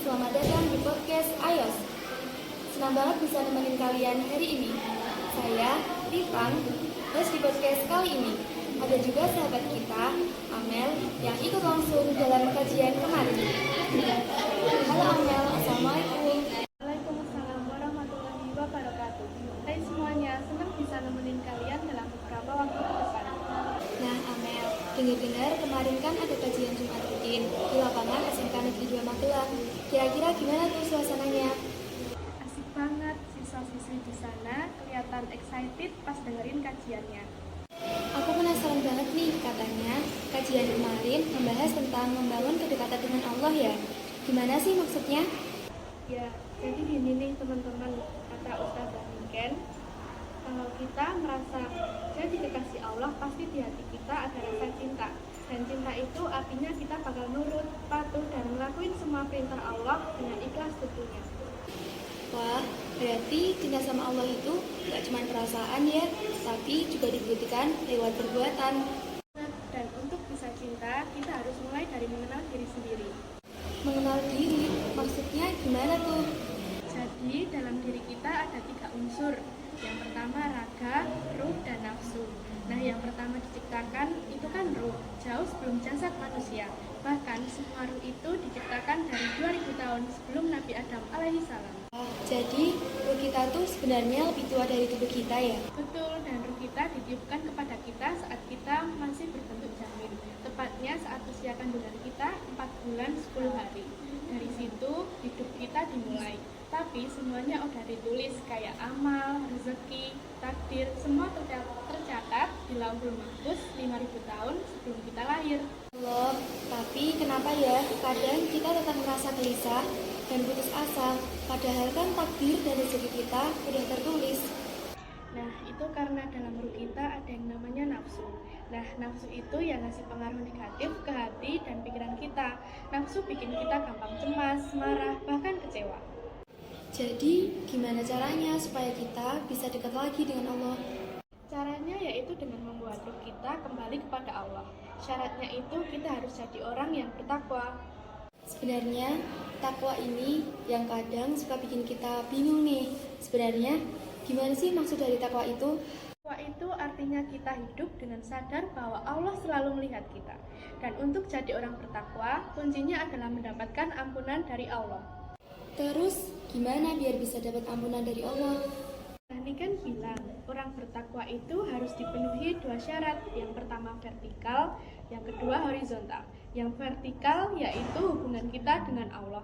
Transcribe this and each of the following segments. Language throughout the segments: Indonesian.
selamat datang di podcast AYOS. Senang banget bisa nemenin kalian hari ini. Saya, Rifan, host di podcast kali ini. Ada juga sahabat kita, Amel, yang ikut langsung dalam kajian kemarin. Halo Amel, Assalamualaikum. Waalaikumsalam warahmatullahi wabarakatuh. Hai semuanya, senang bisa nemenin kalian dalam beberapa waktu ke depan. Nah Amel, dengar-dengar kemarin kan ada kajian Jumat rutin di lapangan SMK Negeri 2 Magelang. Kira-kira gimana tuh suasananya? Asik banget, siswa-siswi di sana kelihatan excited pas dengerin kajiannya. Aku penasaran banget nih, katanya kajian kemarin membahas tentang membangun kedekatan dengan Allah ya. Gimana sih maksudnya? Ya, jadi gini nih teman-teman, kata Ustazah Mungkin, kalau kita merasa jadi kekasih Allah, pasti di hati kita ada rasa cinta. Dan cinta itu artinya kita bakal nurut, patuh, dan ngelakuin semua perintah Allah dengan ikhlas tentunya. Wah, berarti cinta sama Allah itu gak cuma perasaan ya, tapi juga dibuktikan lewat perbuatan. Dan untuk bisa cinta, kita harus mulai dari mengenal diri sendiri. Mengenal diri, maksudnya gimana tuh? Jadi dalam diri kita ada 3 unsur. Yang pertama raga, ruh, dan nafsu. Nah, yang pertama diciptakan itu kan ruh, jauh sebelum jasad manusia. Bahkan semua ruh itu diciptakan dari 2000 tahun sebelum Nabi Adam alaihissalam. Jadi ruh kita tuh sebenarnya lebih tua dari tubuh kita ya? Betul, dan ruh kita ditiupkan kepada kita saat kita masih berbentuk janin. Tepatnya saat usia kandungan kita 4 bulan 10 hari. Dari situ hidup kita dimulai. Tapi semuanya udah ditulis kayak amal, rezeki, takdir, semua tercatat di Lauhul Mahfuz 5000 tahun sebelum kita lahir. Loh, tapi kenapa ya kadang kita tetap merasa gelisah dan putus asa, padahal kan takdir dan rezeki kita udah tertulis. Nah, itu karena dalam ruh kita ada yang namanya nafsu. Nah, nafsu itu yang ngasih pengaruh negatif ke hati dan pikiran kita. Nafsu bikin kita gampang cemas, marah, bahkan kecewa. Jadi, gimana caranya supaya kita bisa dekat lagi dengan Allah? Caranya yaitu dengan membuat ruh kita kembali kepada Allah. Syaratnya itu kita harus jadi orang yang bertakwa. Sebenarnya, takwa ini yang kadang suka bikin kita bingung nih. Sebenarnya, gimana sih maksud dari takwa itu? Takwa itu artinya kita hidup dengan sadar bahwa Allah selalu melihat kita. Dan untuk jadi orang bertakwa, kuncinya adalah mendapatkan ampunan dari Allah. Terus, gimana biar bisa dapat ampunan dari Allah? Nah, ini kan bilang, orang bertakwa itu harus dipenuhi 2 syarat. Yang pertama vertikal, yang kedua horizontal. Yang vertikal yaitu hubungan kita dengan Allah.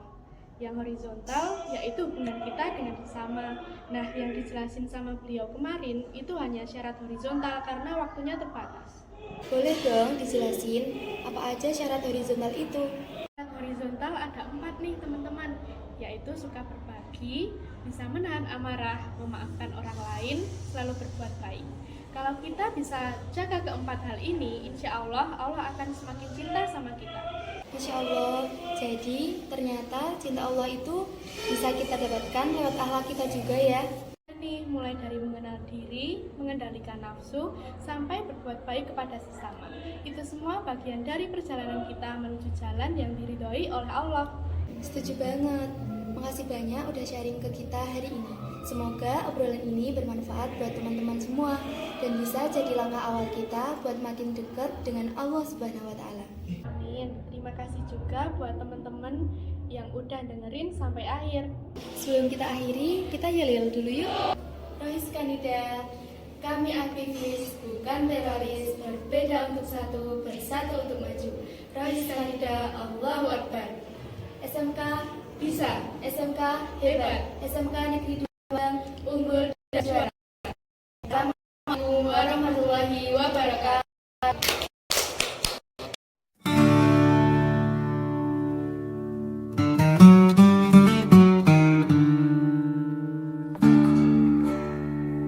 Yang horizontal yaitu hubungan kita dengan sesama. Nah, yang dijelasin sama beliau kemarin itu hanya syarat horizontal karena waktunya terbatas. Boleh dong dijelasin apa aja syarat horizontal itu? Syarat horizontal ada 4 nih teman-teman, yaitu suka berbagi, bisa menahan amarah, memaafkan orang lain, selalu berbuat baik. Kalau kita bisa jaga keempat hal ini, insya Allah akan semakin cinta sama kita. Masya Allah, jadi ternyata cinta Allah itu bisa kita dapatkan lewat akhlak kita juga ya. Nih, mulai dari mengenal diri, mengendalikan nafsu, sampai berbuat baik kepada sesama. Itu semua bagian dari perjalanan kita menuju jalan yang diridhoi oleh Allah. Setuju banget. Makasih banyak udah sharing ke kita hari ini. Semoga obrolan ini bermanfaat buat teman-teman semua dan bisa jadi langkah awal kita buat makin dekat dengan Allah Subhanahu wa Ta'ala. Amin. Terima kasih juga buat teman-teman yang udah dengerin sampai akhir. Sebelum kita akhiri, kita yel-yel dulu yuk. Rohis Kanida, kami aktivis, bukan teroris, berbeda untuk satu, bersatu untuk maju. Rohis Kanida, Allahu Akbar. SMK bisa, SMK hebat, SMK Negeri 2 unggul dan juara. Assalamualaikum warahmatullahi wabarakatuh.